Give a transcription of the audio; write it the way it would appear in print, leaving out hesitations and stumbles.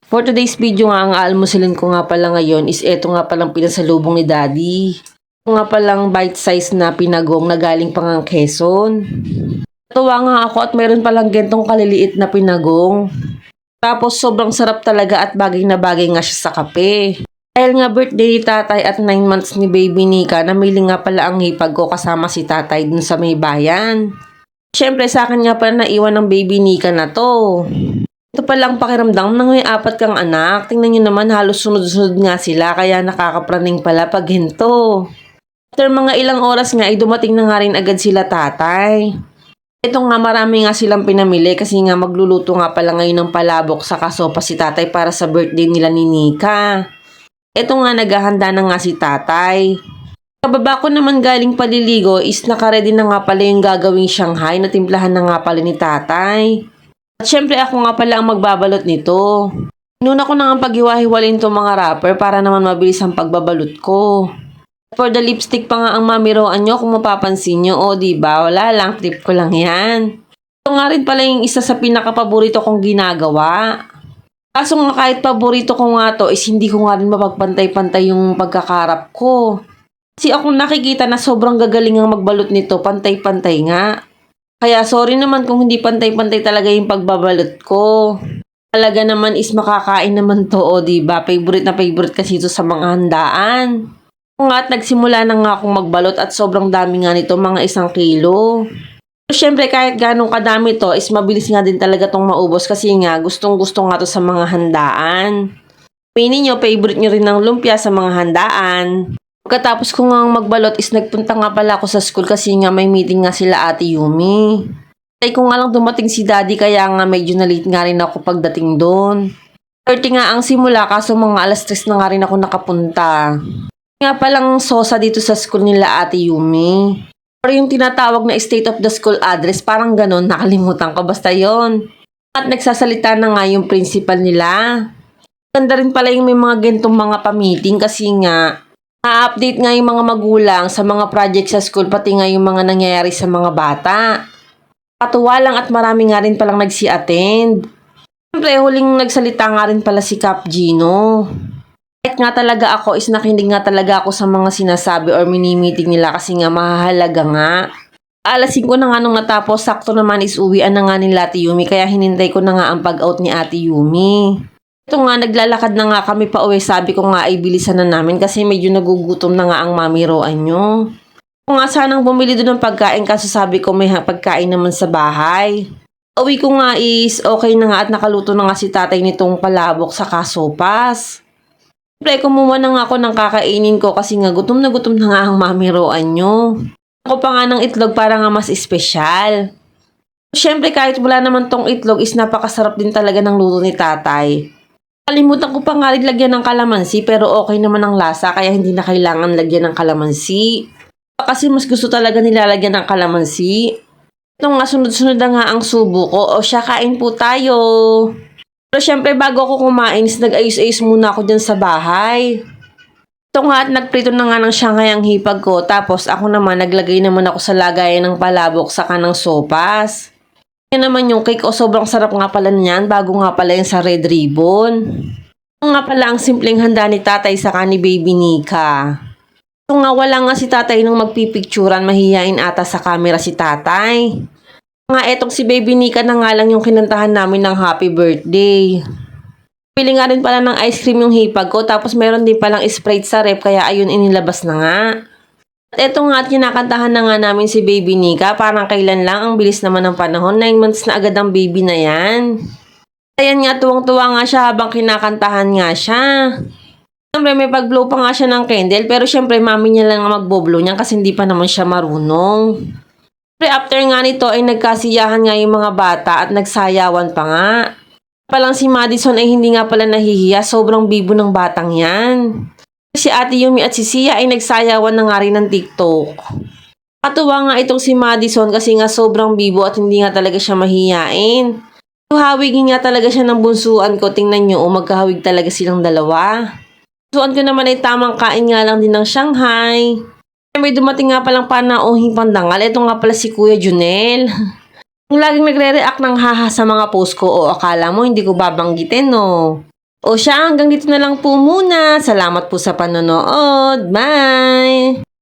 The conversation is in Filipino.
For today's video nga, ang aalmusilin ko nga pala ngayon is eto nga palang pinasalubong ni Daddy. Ito nga palang bite size na pinagong na galing pang ang Quezon. Natuwa nga ako at mayroon palang gentong kaliliit na pinagong. Tapos sobrang sarap talaga at bagay na bagay nga siya sa kape. Dahil nga birthday ni tatay at 9 months ni baby Nika, namili nga pala ang hipag ko kasama si tatay dun sa may bayan. Siyempre sa akin nga pala naiwan ng baby Nika na to. Ito palang pakiramdam na may 4 kang anak. Tingnan nyo naman halos sunod-sunod nga sila kaya nakakapraning pala pag hinto. After mga ilang oras nga ay dumating na nga rin agad sila tatay. Ito nga marami nga silang pinamili kasi nga magluluto nga pala ngayon ng palabok sa kasopa si tatay para sa birthday nila ni Nika. Ito nga naghahanda na nga si tatay. Kababa ko naman galing paliligo is nakaredy na nga pala yung gagawing Shanghai na timplahan na nga pala ni tatay. At syempre ako nga pala ang magbabalot nito. Inuna ko na nga paghiwa-hiwalin itong mga wrapper para naman mabilis ang pagbabalot ko. For the lipstick pa nga ang mamiroan nyo kung mapapansin nyo. O diba, wala lang, trip ko lang yan. Ito nga rin pala yung isa sa pinakapaborito kong ginagawa. Kaso nga kahit paborito ko nga to is hindi ko nga rin mapagpantay-pantay yung pagkakarap ko. Kasi akong nakikita na sobrang gagaling ang magbalot nito, pantay-pantay nga. Kaya sorry naman kung hindi pantay-pantay talaga yung pagbabalot ko. Talaga naman is makakain naman to o diba? Favorite na favorite kasi ito sa mga handaan. Kung nga at nagsimula na nga akong magbalot at sobrang dami nga nito, mga 1 kilo. So, syempre kahit ganong kadami to is mabilis nga din talaga tong maubos kasi nga gustong gusto nga to sa mga handaan. Pinin nyo, favorite nyo rin ng lumpia sa mga handaan. Pagkatapos ko nga magbalot is nagpunta nga pala ako sa school kasi nga may meeting nga sila Ate Yumi. Ay ko nga lang dumating si Daddy kaya nga medyo na late nga rin ako pagdating doon. 30 nga ang simula kaso mga alas 3 na nga rin ako nakapunta. Nga palang sosa dito sa school nila Ate Yumi. Pero yung tinatawag na state of the school address parang ganon nakalimutan ko basta yon. At nagsasalita na nga yung principal nila. Ganda rin pala yung may mga gentong mga pa-meeting kasi nga update nga yung mga magulang sa mga project sa school pati nga yung mga nangyayari sa mga bata. Katuwa lang at marami nga rin palang nagsi-attend. Siyempre huling nagsalita nga rin pala si Cap Gino. Kahit nga talaga ako is nakinig nga talaga ako sa mga sinasabi or mini-meeting nila kasi nga mahalaga nga. Alas 5 na nga nung natapos, sakto naman is uwian na nga nila Ate Yumi kaya hinintay ko na nga ang pag-out ni Ate Yumi. Ito nga, naglalakad na nga kami pa uwi. Sabi ko nga ay bilisan na namin kasi medyo nagugutom na nga ang mamiroan nyo. Kung nga sanang bumili doon ng pagkain kaso sabi ko may pagkain naman sa bahay. Uwi ko nga is okay na nga at nakaluto na nga si tatay nitong palabok sa kasopas. Siyempre, kumuha na nga ako ng kakainin ko kasi nga gutom na nga ang mamiroan nyo. Ako pa nga ng itlog para nga mas espesyal. Siyempre, kahit wala naman tong itlog is napakasarap din talaga ng luto ni tatay. Kalimutan ko pa nga rin lagyan ng kalamansi pero okay naman ang lasa kaya hindi na kailangan lagyan ng kalamansi. Kasi mas gusto talaga nilalagyan ng kalamansi. Ito nga sunod-sunod na nga ang subo ko. O siya, kain po tayo. Pero syempre bago ako kumain is nag-ayos-ayos muna ako dyan sa bahay. Ito nga at nagprito na nga ng Shanghai ang hipag ko. Tapos ako naman naglagay naman ako sa lagayan ng palabok sa kanang sopas. Yan naman yung cake o sobrang sarap nga pala niyan bago nga pala yung sa Red Ribbon. Ito nga pala ang simpleng handa ni tatay sa ni baby Nika. Ito nga wala nga si tatay nung magpipicturan mahihain ata sa camera si tatay. Nga etong si baby Nika na nga lang yung kinantahan namin ng happy birthday. Pili nga rin pala ng ice cream yung hipag ko tapos meron din palang Sprite sa rep kaya ayun inilabas na nga. At eto nga at kinakantahan na nga namin si baby Nika, parang kailan lang, ang bilis naman ng panahon, 9 months na agad ang baby na yan. Ayan nga, tuwang-tuwa nga siya habang kinakantahan nga siya. Siyempre may pag-blow pa nga siya ng candle, pero siyempre mami niya lang ang magbo-blow niya kasi hindi pa naman siya marunong. Siyempre after nga nito ay nagkasiyahan nga yung mga bata at nagsayawan pa nga. Palang si Madison ay hindi nga pala nahihiya, sobrang bibo ng batang yan. Si Ate Yumi at si Sia ay nagsayawan na nga rin ng TikTok. Katuwa nga itong si Madison kasi nga sobrang bibo at hindi nga talaga siya mahiyain. Hawigin nga talaga siya ng bunsuan ko. Tingnan nyo, magkahawig talaga silang dalawa. Bunsuan ko naman ay tamang kain nga lang din ng Shanghai. May dumating nga palang panauhing pandangal. Ito nga pala si Kuya Junel. Yung laging nagre-react ng haha sa mga post ko o akala mo hindi ko babanggitin no. O siya, hanggang dito na lang po muna. Salamat po sa panonood. Bye!